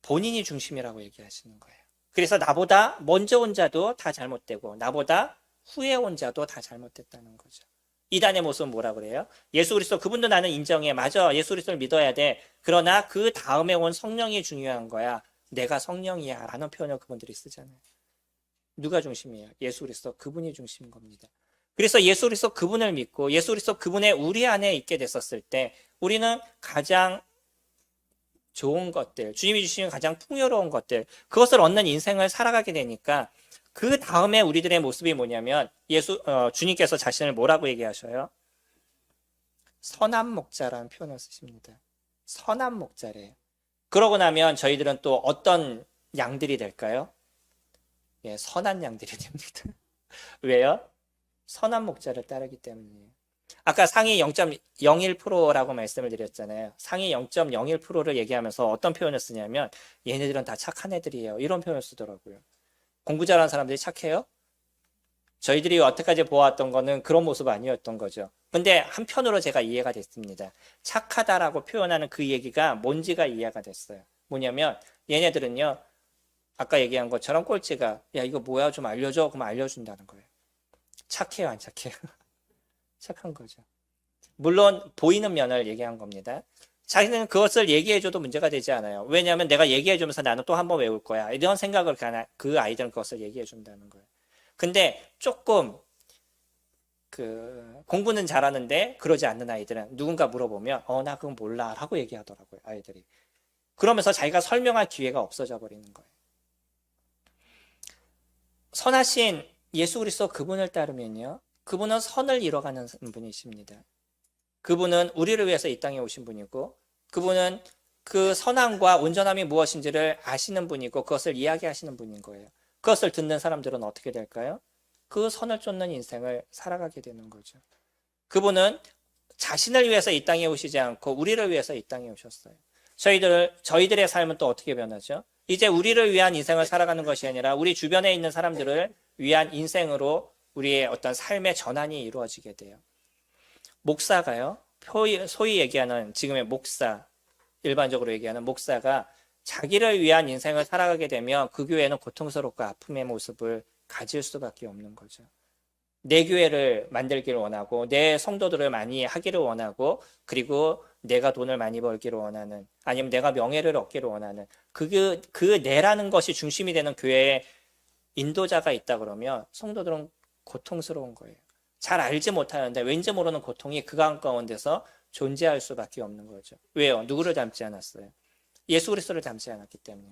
Speaker 1: 본인이 중심이라고 얘기하시는 거예요. 그래서 나보다 먼저 온 자도 다 잘못되고 나보다 후에 온 자도 다 잘못됐다는 거죠. 이단의 모습은 뭐라 그래요? 예수 그리스도 그분도 나는 인정해. 맞아. 예수 그리스도를 믿어야 돼. 그러나 그 다음에 온 성령이 중요한 거야. 내가 성령이야 라는 표현을 그분들이 쓰잖아요. 누가 중심이에요? 예수 그리스도 그분이 중심인 겁니다. 그래서 예수 그리스도 그분을 믿고 예수 그리스도 그분의 우리 안에 있게 됐었을 때 우리는 가장 좋은 것들, 주님이 주시는 가장 풍요로운 것들, 그것을 얻는 인생을 살아가게 되니까 그 다음에 우리들의 모습이 뭐냐면 주님께서 자신을 뭐라고 얘기하셔요? 선한 목자라는 표현을 쓰십니다. 선한 목자래요. 그러고 나면 저희들은 또 어떤 양들이 될까요? 예, 선한 양들이 됩니다. 왜요? 선한 목자를 따르기 때문이에요. 아까 상위 0.01%라고 말씀을 드렸잖아요. 상위 0.01%를 얘기하면서 어떤 표현을 쓰냐면 얘네들은 다 착한 애들이에요. 이런 표현을 쓰더라고요. 공부 잘하는 사람들이 착해요? 저희들이 여태까지 보았던 거는 그런 모습 아니었던 거죠. 근데 한편으로 제가 이해가 됐습니다. 착하다라고 표현하는 그 얘기가 뭔지가 이해가 됐어요. 뭐냐면 얘네들은요, 아까 얘기한 것처럼 꼴찌가 야 이거 뭐야 좀 알려줘. 그럼 알려준다는 거예요. 착해요 안 착해요? 착한 거죠. 물론 보이는 면을 얘기한 겁니다. 자기는 그것을 얘기해줘도 문제가 되지 않아요. 왜냐하면 내가 얘기해주면서 나는 또 한 번 외울 거야. 이런 생각을 그 아이들은 그것을 얘기해준다는 거예요. 근데 조금 공부는 잘하는데 그러지 않는 아이들은 누군가 물어보면 나 그건 몰라 라고 얘기하더라고요. 아이들이. 그러면서 자기가 설명할 기회가 없어져 버리는 거예요. 선하신 예수 그리스도 그분을 따르면요. 그분은 선을 이뤄가는 분이십니다. 그분은 우리를 위해서 이 땅에 오신 분이고 그분은 그 선함과 온전함이 무엇인지를 아시는 분이고 그것을 이야기하시는 분인 거예요. 그것을 듣는 사람들은 어떻게 될까요? 그 선을 쫓는 인생을 살아가게 되는 거죠. 그분은 자신을 위해서 이 땅에 오시지 않고 우리를 위해서 이 땅에 오셨어요. 저희들의 삶은 또 어떻게 변하죠? 이제 우리를 위한 인생을 살아가는 것이 아니라 우리 주변에 있는 사람들을 위한 인생으로 우리의 어떤 삶의 전환이 이루어지게 돼요. 목사가요, 소위 얘기하는 지금의 목사, 일반적으로 얘기하는 목사가 자기를 위한 인생을 살아가게 되면 그 교회는 고통스럽고 아픔의 모습을 가질 수밖에 없는 거죠. 내 교회를 만들기를 원하고 내 성도들을 많이 하기를 원하고 그리고 내가 돈을 많이 벌기를 원하는 아니면 내가 명예를 얻기를 원하는 그 내라는 것이 중심이 되는 교회에 인도자가 있다 그러면 성도들은 고통스러운 거예요. 잘 알지 못하는데 왠지 모르는 고통이 그 가운데서 존재할 수밖에 없는 거죠. 왜요? 누구를 닮지 않았어요? 예수 그리스도를 닮지 않았기 때문에.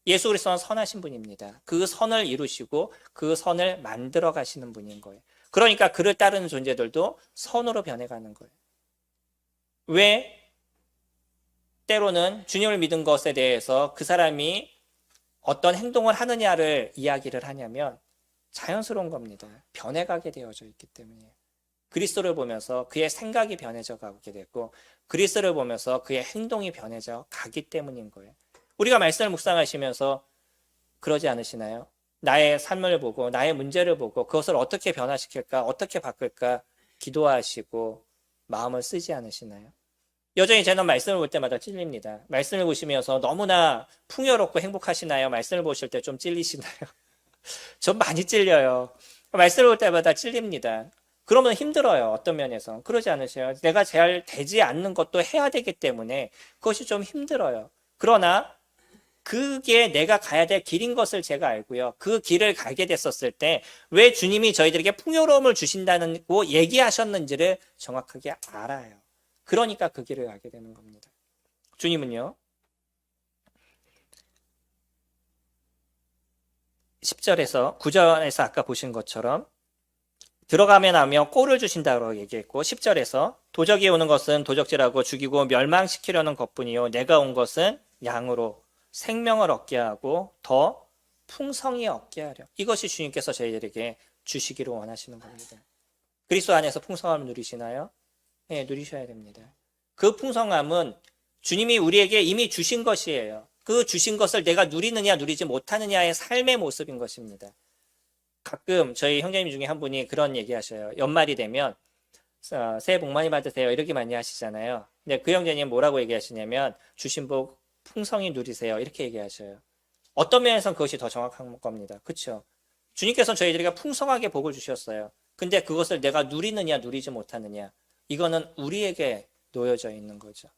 Speaker 1: 예수 그리스도는 선하신 분입니다. 그 선을 이루시고 그 선을 만들어 가시는 분인 거예요. 그러니까 그를 따르는 존재들도 선으로 변해가는 거예요. 왜 때로는 주님을 믿은 것에 대해서 그 사람이 어떤 행동을 하느냐를 이야기를 하냐면 자연스러운 겁니다. 변해가게 되어져 있기 때문이에요. 그리스도를 보면서 그의 생각이 변해져 가게 됐고 그리스도를 보면서 그의 행동이 변해져 가기 때문인 거예요. 우리가 말씀을 묵상하시면서 그러지 않으시나요? 나의 삶을 보고 나의 문제를 보고 그것을 어떻게 변화시킬까 어떻게 바꿀까 기도하시고 마음을 쓰지 않으시나요? 여전히 저는 말씀을 볼 때마다 찔립니다. 말씀을 보시면서 너무나 풍요롭고 행복하시나요? 말씀을 보실 때 좀 찔리시나요? 전 많이 찔려요. 말씀을 볼 때마다 찔립니다. 그러면 힘들어요. 어떤 면에서. 그러지 않으세요? 내가 잘 되지 않는 것도 해야 되기 때문에 그것이 좀 힘들어요. 그러나 그게 내가 가야 될 길인 것을 제가 알고요. 그 길을 가게 됐었을 때 왜 주님이 저희들에게 풍요로움을 주신다고 얘기하셨는지를 정확하게 알아요. 그러니까 그 길을 가게 되는 겁니다. 주님은요. 10절에서 9절에서 아까 보신 것처럼 들어가면 하며 꼴을 주신다고 얘기했고 10절에서 도적이 오는 것은 도적질하고 죽이고 멸망시키려는 것뿐이요 내가 온 것은 양으로 생명을 얻게 하고 더 풍성히 얻게 하려. 이것이 주님께서 저희들에게 주시기를 원하시는 겁니다. 그리스도 안에서 풍성함을 누리시나요? 네, 누리셔야 됩니다. 그 풍성함은 주님이 우리에게 이미 주신 것이에요. 그 주신 것을 내가 누리느냐 누리지 못하느냐의 삶의 모습인 것입니다. 가끔 저희 형제님 중에 한 분이 그런 얘기 하셔요. 연말이 되면 새해 복 많이 받으세요. 이렇게 많이 하시잖아요. 근데 그 형제님 뭐라고 얘기하시냐면 주신 복 풍성히 누리세요. 이렇게 얘기하셔요. 어떤 면에서는 그것이 더 정확한 겁니다. 그렇죠? 주님께서는 저희들에게 풍성하게 복을 주셨어요. 근데 그것을 내가 누리느냐 누리지 못하느냐 이거는 우리에게 놓여져 있는 거죠.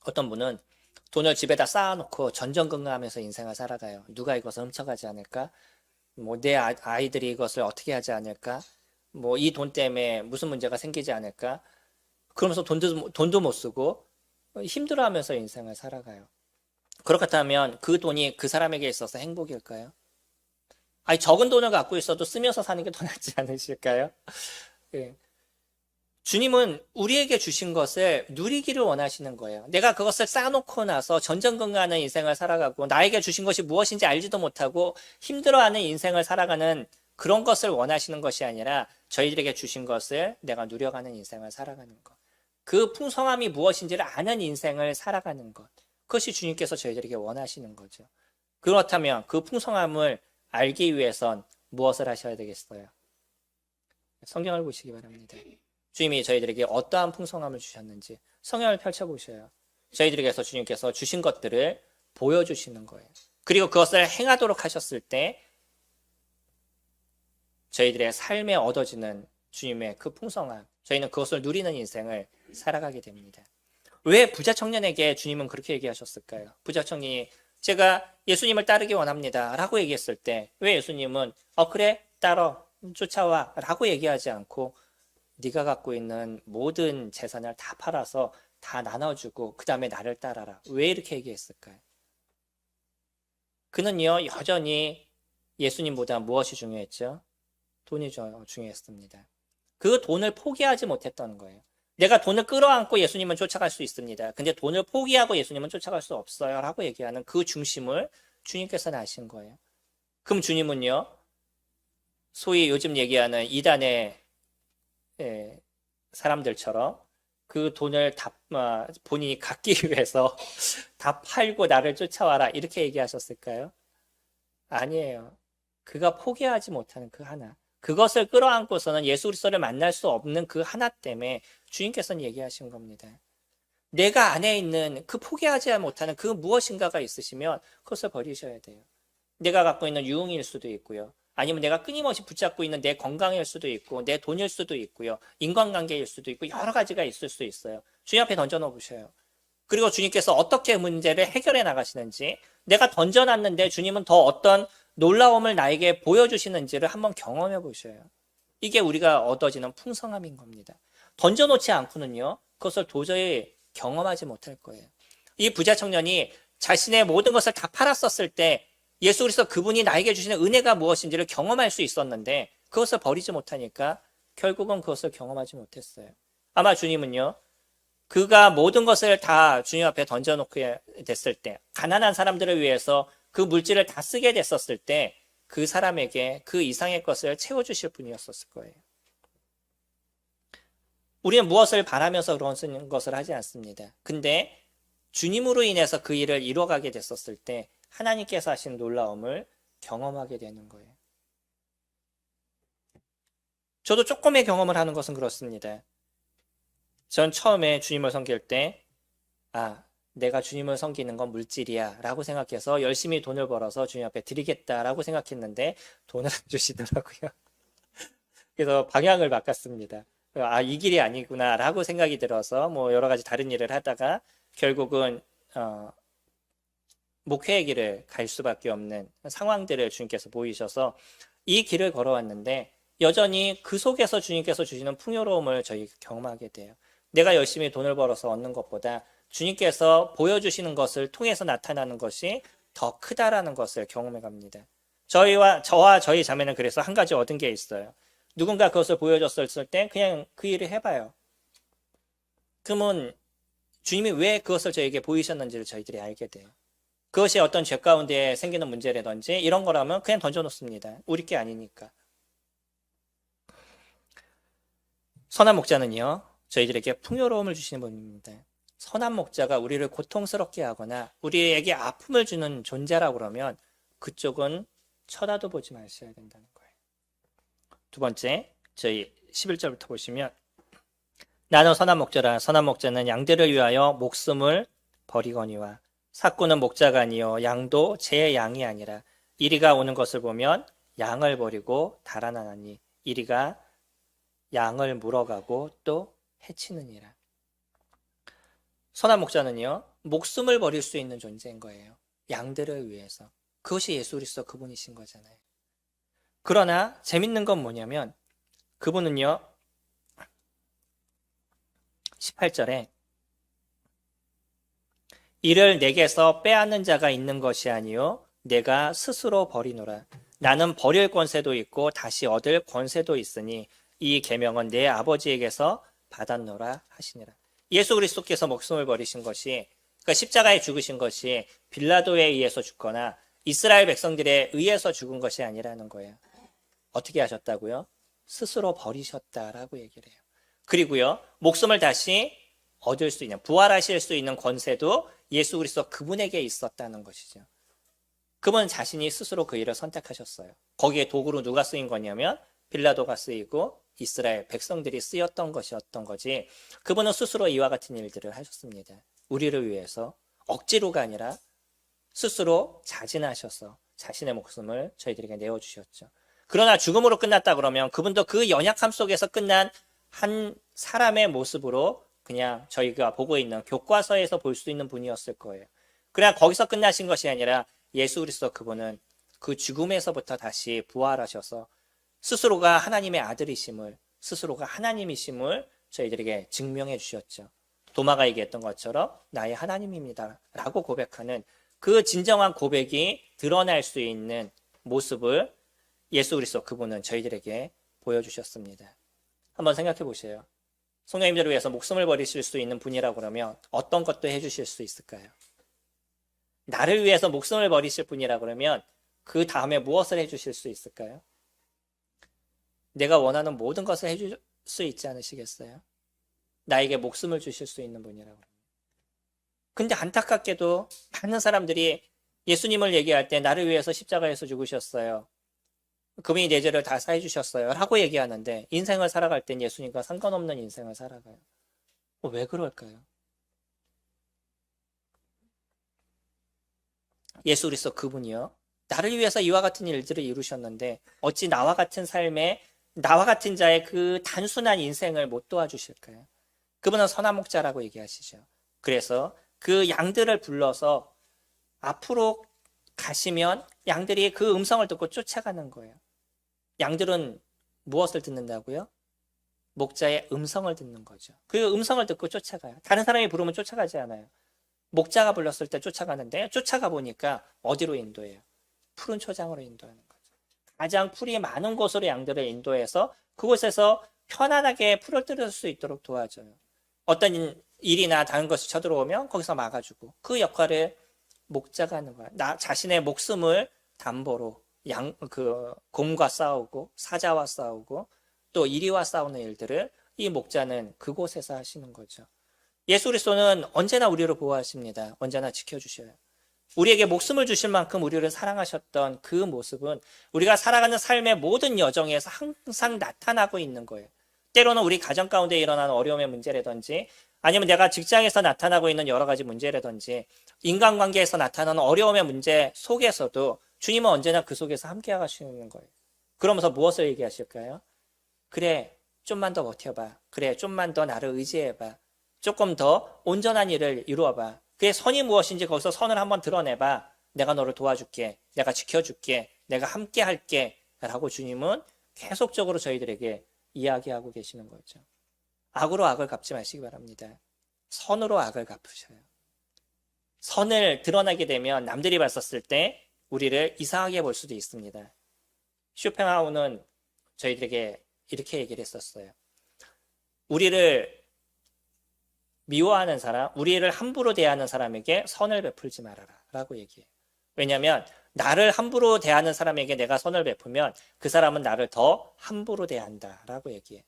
Speaker 1: 어떤 분은 돈을 집에다 쌓아놓고 전전긍긍하면서 인생을 살아가요. 누가 이것을 훔쳐가지 않을까? 뭐 내 아이들이 이것을 어떻게 하지 않을까? 뭐 이 돈 때문에 무슨 문제가 생기지 않을까? 그러면서 돈도 못 쓰고 힘들어하면서 인생을 살아가요. 그렇다면 그 돈이 그 사람에게 있어서 행복일까요? 아니 적은 돈을 갖고 있어도 쓰면서 사는 게 더 낫지 않으실까요? 예. 주님은 우리에게 주신 것을 누리기를 원하시는 거예요. 내가 그것을 쌓아놓고 나서 전전긍긍하는 인생을 살아가고 나에게 주신 것이 무엇인지 알지도 못하고 힘들어하는 인생을 살아가는 그런 것을 원하시는 것이 아니라 저희들에게 주신 것을 내가 누려가는 인생을 살아가는 것. 그 풍성함이 무엇인지를 아는 인생을 살아가는 것. 그것이 주님께서 저희들에게 원하시는 거죠. 그렇다면 그 풍성함을 알기 위해선 무엇을 하셔야 되겠어요? 성경을 보시기 바랍니다. 주님이 저희들에게 어떠한 풍성함을 주셨는지 성경을 펼쳐보셔요. 저희들에게서 주님께서 주신 것들을 보여주시는 거예요. 그리고 그것을 행하도록 하셨을 때 저희들의 삶에 얻어지는 주님의 그 풍성함, 저희는 그것을 누리는 인생을 살아가게 됩니다. 왜 부자 청년에게 주님은 그렇게 얘기하셨을까요? 부자 청년이 제가 예수님을 따르기 원합니다 라고 얘기했을 때 왜 예수님은 그래 따라 쫓아와 라고 얘기하지 않고 네가 갖고 있는 모든 재산을 다 팔아서 다 나눠주고 그 다음에 나를 따라라, 왜 이렇게 얘기했을까요? 그는요 여전히 예수님보다 무엇이 중요했죠? 돈이 중요했습니다. 그 돈을 포기하지 못했던 거예요. 내가 돈을 끌어안고 예수님은 쫓아갈 수 있습니다. 근데 돈을 포기하고 예수님은 쫓아갈 수 없어요 라고 얘기하는 그 중심을 주님께서는 아신 거예요. 그럼 주님은요 소위 요즘 얘기하는 이단의 사람들처럼 그 돈을 다 본인이 갖기 위해서 다 팔고 나를 쫓아와라 이렇게 얘기하셨을까요? 아니에요. 그가 포기하지 못하는 그 하나, 그것을 끌어안고서는 예수 그리스도를 만날 수 없는 그 하나 때문에 주님께서는 얘기하신 겁니다. 내가 안에 있는 그 포기하지 못하는 그 무엇인가가 있으시면 그것을 버리셔야 돼요. 내가 갖고 있는 유흥일 수도 있고요. 아니면 내가 끊임없이 붙잡고 있는 내 건강일 수도 있고 내 돈일 수도 있고요. 인간관계일 수도 있고 여러 가지가 있을 수 있어요. 주님 앞에 던져놓으셔요. 그리고 주님께서 어떻게 문제를 해결해 나가시는지, 내가 던져놨는데 주님은 더 어떤 놀라움을 나에게 보여주시는지를 한번 경험해 보셔요. 이게 우리가 얻어지는 풍성함인 겁니다. 던져놓지 않고는요 그것을 도저히 경험하지 못할 거예요. 이 부자 청년이 자신의 모든 것을 다 팔았었을 때 예수 그리스도 그분이 나에게 주시는 은혜가 무엇인지를 경험할 수 있었는데 그것을 버리지 못하니까 결국은 그것을 경험하지 못했어요. 아마 주님은요 그가 모든 것을 다 주님 앞에 던져놓게 됐을 때, 가난한 사람들을 위해서 그 물질을 다 쓰게 됐었을 때 그 사람에게 그 이상의 것을 채워주실 분이었을 거예요. 우리는 무엇을 바라면서 그런 것을 하지 않습니다. 근데 주님으로 인해서 그 일을 이루어가게 됐었을 때 하나님께서 하신 놀라움을 경험하게 되는 거예요. 저도 조금의 경험을 하는 것은 그렇습니다. 전 처음에 주님을 섬길 때 내가 주님을 섬기는 건 물질이야 라고 생각해서 열심히 돈을 벌어서 주님 앞에 드리겠다라고 생각했는데 돈을 안 주시더라고요. 그래서 방향을 바꿨습니다. 이 길이 아니구나 라고 생각이 들어서 여러 가지 다른 일을 하다가 결국은 목회의 길을 갈 수밖에 없는 상황들을 주님께서 보이셔서 이 길을 걸어왔는데 여전히 그 속에서 주님께서 주시는 풍요로움을 저희가 경험하게 돼요. 내가 열심히 돈을 벌어서 얻는 것보다 주님께서 보여주시는 것을 통해서 나타나는 것이 더 크다라는 것을 경험해 갑니다. 저와 저희 자매는 그래서 한 가지 얻은 게 있어요. 누군가 그것을 보여줬을 때 그냥 그 일을 해봐요. 그러면 주님이 왜 그것을 저에게 보이셨는지를 저희들이 알게 돼요. 그것이 어떤 죄 가운데 생기는 문제라든지 이런 거라면 그냥 던져놓습니다. 우리 게 아니니까. 선한 목자는요 저희들에게 풍요로움을 주시는 분입니다. 선한 목자가 우리를 고통스럽게 하거나 우리에게 아픔을 주는 존재라고 그러면 그쪽은 쳐다도 보지 마셔야 된다는 거예요. 두 번째, 저희 11절부터 보시면 나는 선한 목자라. 선한 목자는 양들을 위하여 목숨을 버리거니와 삭구는 목자가 아니요 양도 제 양이 아니라 이리가 오는 것을 보면 양을 버리고 달아나니 이리가 양을 물어가고 또 해치느니라. 선한 목자는요 목숨을 버릴 수 있는 존재인 거예요. 양들을 위해서. 그것이 예수 그리스도 그분이신 거잖아요. 그러나 재밌는 건 뭐냐면 그분은요 18절에 이를 내게서 빼앗는 자가 있는 것이 아니요 내가 스스로 버리노라. 나는 버릴 권세도 있고 다시 얻을 권세도 있으니 이 계명은 내 아버지에게서 받았노라 하시니라. 예수 그리스도께서 목숨을 버리신 것이, 그러니까 십자가에 죽으신 것이 빌라도에 의해서 죽거나 이스라엘 백성들에 의해서 죽은 것이 아니라는 거예요. 어떻게 하셨다고요? 스스로 버리셨다라고 얘기를 해요. 그리고요 목숨을 다시 얻을 수 있는, 부활하실 수 있는 권세도 예수 그리스도 그분에게 있었다는 것이죠. 그분 자신이 스스로 그 일을 선택하셨어요. 거기에 도구로 누가 쓰인 거냐면 빌라도가 쓰이고 이스라엘 백성들이 쓰였던 것이었던 거지, 그분은 스스로 이와 같은 일들을 하셨습니다. 우리를 위해서 억지로가 아니라 스스로 자진하셔서 자신의 목숨을 저희들에게 내어주셨죠. 그러나 죽음으로 끝났다 그러면 그분도 그 연약함 속에서 끝난 한 사람의 모습으로 그냥 저희가 보고 있는 교과서에서 볼 수 있는 분이었을 거예요. 그러나 거기서 끝나신 것이 아니라 예수 그리스도 그분은 그 죽음에서부터 다시 부활하셔서 스스로가 하나님의 아들이심을, 스스로가 하나님이심을 저희들에게 증명해 주셨죠. 도마가 얘기했던 것처럼 나의 하나님입니다 라고 고백하는 그 진정한 고백이 드러날 수 있는 모습을 예수 그리스도 그분은 저희들에게 보여주셨습니다. 한번 생각해 보세요. 성령님들을 위해서 목숨을 버리실 수 있는 분이라고 그러면 어떤 것도 해주실 수 있을까요? 나를 위해서 목숨을 버리실 분이라고 그러면 그 다음에 무엇을 해주실 수 있을까요? 내가 원하는 모든 것을 해줄 수 있지 않으시겠어요? 나에게 목숨을 주실 수 있는 분이라고. 근데 안타깝게도 많은 사람들이 예수님을 얘기할 때 나를 위해서 십자가에서 죽으셨어요. 그분이 내 죄를 다 사해 주셨어요. 라고 얘기하는데 인생을 살아갈 땐 예수님과 상관없는 인생을 살아가요. 왜 그럴까요? 예수 그리스도 그분이요. 나를 위해서 이와 같은 일들을 이루셨는데 어찌 나와 같은 삶에 나와 같은 자의 그 단순한 인생을 못 도와주실까요? 그분은 선한 목자라고 얘기하시죠. 그래서 그 양들을 불러서 앞으로 가시면 양들이 그 음성을 듣고 쫓아가는 거예요. 양들은 무엇을 듣는다고요? 목자의 음성을 듣는 거죠. 그 음성을 듣고 쫓아가요. 다른 사람이 부르면 쫓아가지 않아요. 목자가 불렀을 때 쫓아가는데 쫓아가 보니까 어디로 인도해요? 푸른 초장으로 인도하는 거죠. 가장 풀이 많은 곳으로 양들을 인도해서 그곳에서 편안하게 풀을 뜯을 수 있도록 도와줘요. 어떤 일이나 다른 것이 쳐들어오면 거기서 막아주고 그 역할을 목자가 하는 거야. 나 자신의 목숨을 담보로 곰과 싸우고 사자와 싸우고 또 이리와 싸우는 일들을 이 목자는 그곳에서 하시는 거죠. 예수 그리스도는 언제나 우리를 보호하십니다. 언제나 지켜주셔요. 우리에게 목숨을 주실 만큼 우리를 사랑하셨던 그 모습은 우리가 살아가는 삶의 모든 여정에서 항상 나타나고 있는 거예요. 때로는 우리 가정 가운데 일어나는 어려움의 문제라든지 아니면 내가 직장에서 나타나고 있는 여러 가지 문제라든지 인간관계에서 나타나는 어려움의 문제 속에서도 주님은 언제나 그 속에서 함께 하시는 거예요. 그러면서 무엇을 얘기하실까요? 그래, 좀만 더 버텨봐. 그래, 좀만 더 나를 의지해봐. 조금 더 온전한 일을 이루어봐. 그의 선이 무엇인지 거기서 선을 한번 드러내봐. 내가 너를 도와줄게. 내가 지켜줄게. 내가 함께 할게. 라고 주님은 계속적으로 저희들에게 이야기하고 계시는 거죠. 악으로 악을 갚지 마시기 바랍니다. 선으로 악을 갚으셔요. 선을 드러나게 되면 남들이 봤었을 때 우리를 이상하게 볼 수도 있습니다. 쇼펜하우는 저희들에게 이렇게 얘기를 했었어요. 우리를 미워하는 사람, 우리를 함부로 대하는 사람에게 선을 베풀지 말아라 라고 얘기해요. 왜냐하면 나를 함부로 대하는 사람에게 내가 선을 베풀면 그 사람은 나를 더 함부로 대한다 라고 얘기해요.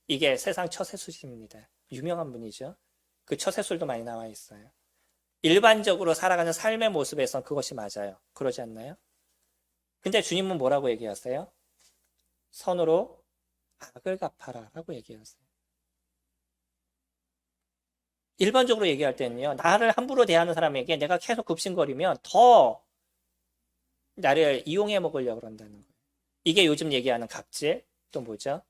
Speaker 1: 이게 세상 처세술입니다. 유명한 분이죠. 그 처세술도 많이 나와 있어요. 일반적으로 살아가는 삶의 모습에선 그것이 맞아요. 그러지 않나요? 근데 주님은 뭐라고 얘기하세요? 선으로 악을 갚아라 라고 얘기하세요. 일반적으로 얘기할 때는요, 나를 함부로 대하는 사람에게 내가 계속 급신거리면 더 나를 이용해 먹으려고 그런다는 거예요. 이게 요즘 얘기하는 갑질, 또 뭐죠?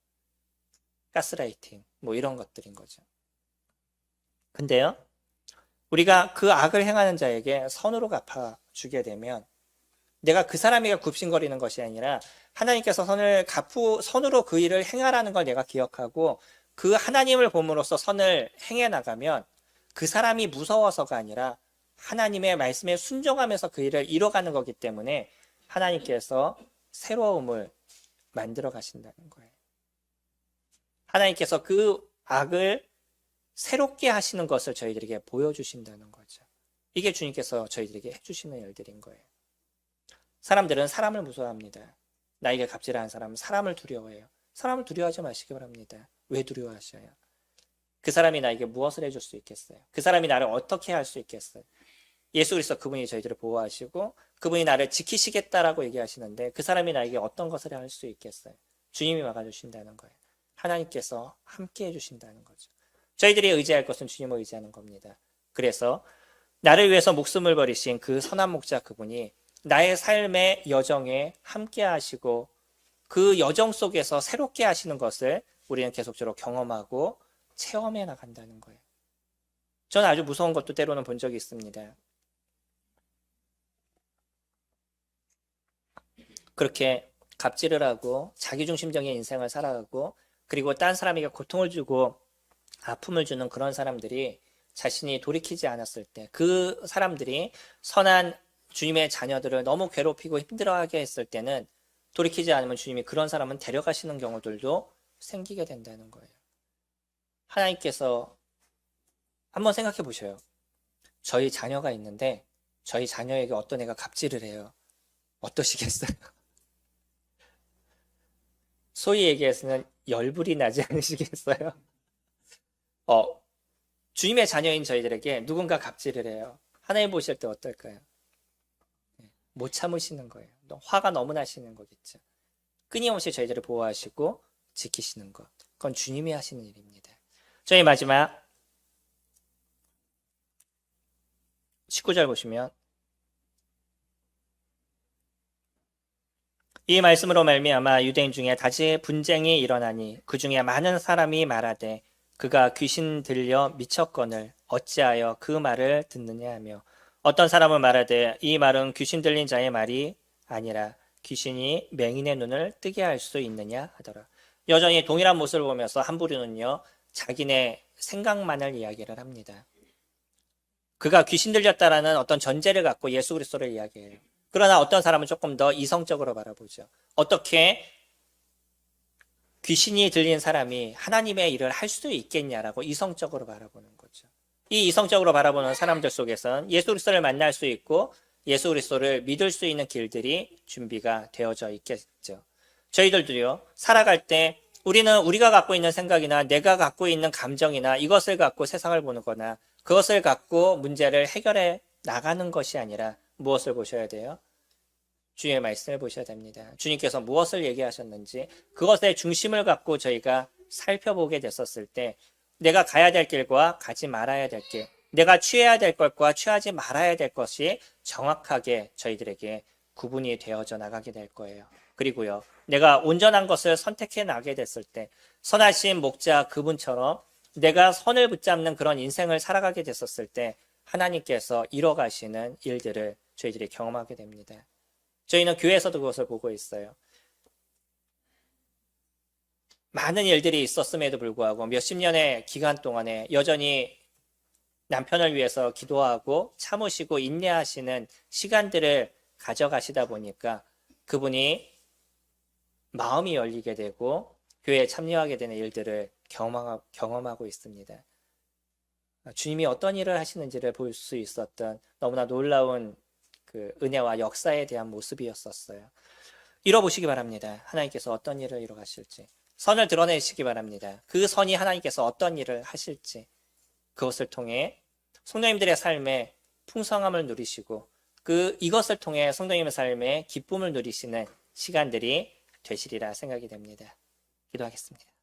Speaker 1: 가스라이팅, 뭐 이런 것들인 거죠. 근데요, 우리가 그 악을 행하는 자에게 선으로 갚아주게 되면 내가 그 사람에게 굽신거리는 것이 아니라 하나님께서 선으로 그 일을 행하라는 걸 내가 기억하고 그 하나님을 봄으로써 선을 행해 나가면 그 사람이 무서워서가 아니라 하나님의 말씀에 순종하면서 그 일을 이뤄가는 거기 때문에 하나님께서 새로움을 만들어 가신다는 거예요. 하나님께서 그 악을 새롭게 하시는 것을 저희들에게 보여주신다는 거죠. 이게 주님께서 저희들에게 해주시는 일들인 거예요. 사람들은 사람을 무서워합니다. 나에게 갑질하는 사람은 사람을 두려워해요. 사람을 두려워하지 마시기 바랍니다. 왜 두려워하셔요? 그 사람이 나에게 무엇을 해줄 수 있겠어요? 그 사람이 나를 어떻게 할 수 있겠어요? 예수 그리스도 그분이 저희들을 보호하시고 그분이 나를 지키시겠다라고 얘기하시는데 그 사람이 나에게 어떤 것을 할 수 있겠어요? 주님이 막아주신다는 거예요. 하나님께서 함께 해주신다는 거죠. 저희들이 의지할 것은 주님을 의지하는 겁니다. 그래서 나를 위해서 목숨을 버리신 그 선한 목자 그분이 나의 삶의 여정에 함께 하시고 그 여정 속에서 새롭게 하시는 것을 우리는 계속적으로 경험하고 체험해 나간다는 거예요. 저는 아주 무서운 것도 때로는 본 적이 있습니다. 그렇게 갑질을 하고 자기중심적인 인생을 살아가고 그리고 딴 사람에게 고통을 주고 아픔을 주는 그런 사람들이 자신이 돌이키지 않았을 때 그 사람들이 선한 주님의 자녀들을 너무 괴롭히고 힘들어하게 했을 때는 돌이키지 않으면 주님이 그런 사람은 데려가시는 경우들도 생기게 된다는 거예요. 하나님께서 한번 생각해 보셔요. 저희 자녀가 있는데 저희 자녀에게 어떤 애가 갑질을 해요. 어떠시겠어요? 소위 얘기해서는 열불이 나지 않으시겠어요? 주님의 자녀인 저희들에게 누군가 갑질을 해요. 하나님 보실 때 어떨까요? 못 참으시는 거예요. 화가 너무 나시는 거겠죠. 끊임없이 저희들을 보호하시고 지키시는 것. 그건 주님이 하시는 일입니다. 저희 마지막 19절 보시면 이 말씀으로 말미암아 유대인 중에 다시 분쟁이 일어나니 그 중에 많은 사람이 말하되 그가 귀신 들려 미쳤거늘 어찌하여 그 말을 듣느냐 하며 어떤 사람은 말하되 이 말은 귀신 들린 자의 말이 아니라 귀신이 맹인의 눈을 뜨게 할 수 있느냐 하더라. 여전히 동일한 모습을 보면서 한 부류는요 자기네 생각만을 이야기를 합니다. 그가 귀신 들렸다라는 어떤 전제를 갖고 예수 그리스도를 이야기해요. 그러나 어떤 사람은 조금 더 이성적으로 바라보죠. 어떻게 귀신이 들린 사람이 하나님의 일을 할 수 있겠냐라고 이성적으로 바라보는 거죠. 이 이성적으로 바라보는 사람들 속에선 예수 그리스도를 만날 수 있고 예수 그리스도를 믿을 수 있는 길들이 준비가 되어져 있겠죠. 저희들도요. 살아갈 때 우리는 우리가 갖고 있는 생각이나 내가 갖고 있는 감정이나 이것을 갖고 세상을 보는 거나 그것을 갖고 문제를 해결해 나가는 것이 아니라 무엇을 보셔야 돼요? 주님의 말씀을 보셔야 됩니다. 주님께서 무엇을 얘기하셨는지 그것의 중심을 갖고 저희가 살펴보게 됐었을 때 내가 가야 될 길과 가지 말아야 될 길, 내가 취해야 될 것과 취하지 말아야 될 것이 정확하게 저희들에게 구분이 되어져 나가게 될 거예요. 그리고요, 내가 온전한 것을 선택해 나가게 됐을 때 선하신 목자 그분처럼 내가 선을 붙잡는 그런 인생을 살아가게 됐었을 때 하나님께서 이뤄가시는 일들을 저희들이 경험하게 됩니다. 저희는 교회에서도 그것을 보고 있어요. 많은 일들이 있었음에도 불구하고 몇십 년의 기간 동안에 여전히 남편을 위해서 기도하고 참으시고 인내하시는 시간들을 가져가시다 보니까 그분이 마음이 열리게 되고 교회에 참여하게 되는 일들을 경험하고 있습니다. 주님이 어떤 일을 하시는지를 볼 수 있었던 너무나 놀라운 그 은혜와 역사에 대한 모습이었었어요. 잃어보시기 바랍니다. 하나님께서 어떤 일을 이뤄가실지. 선을 드러내시기 바랍니다. 그 선이 하나님께서 어떤 일을 하실지 그것을 통해 성도님들의 삶에 풍성함을 누리시고 이것을 통해 성도님의 삶에 기쁨을 누리시는 시간들이 되시리라 생각이 됩니다. 기도하겠습니다.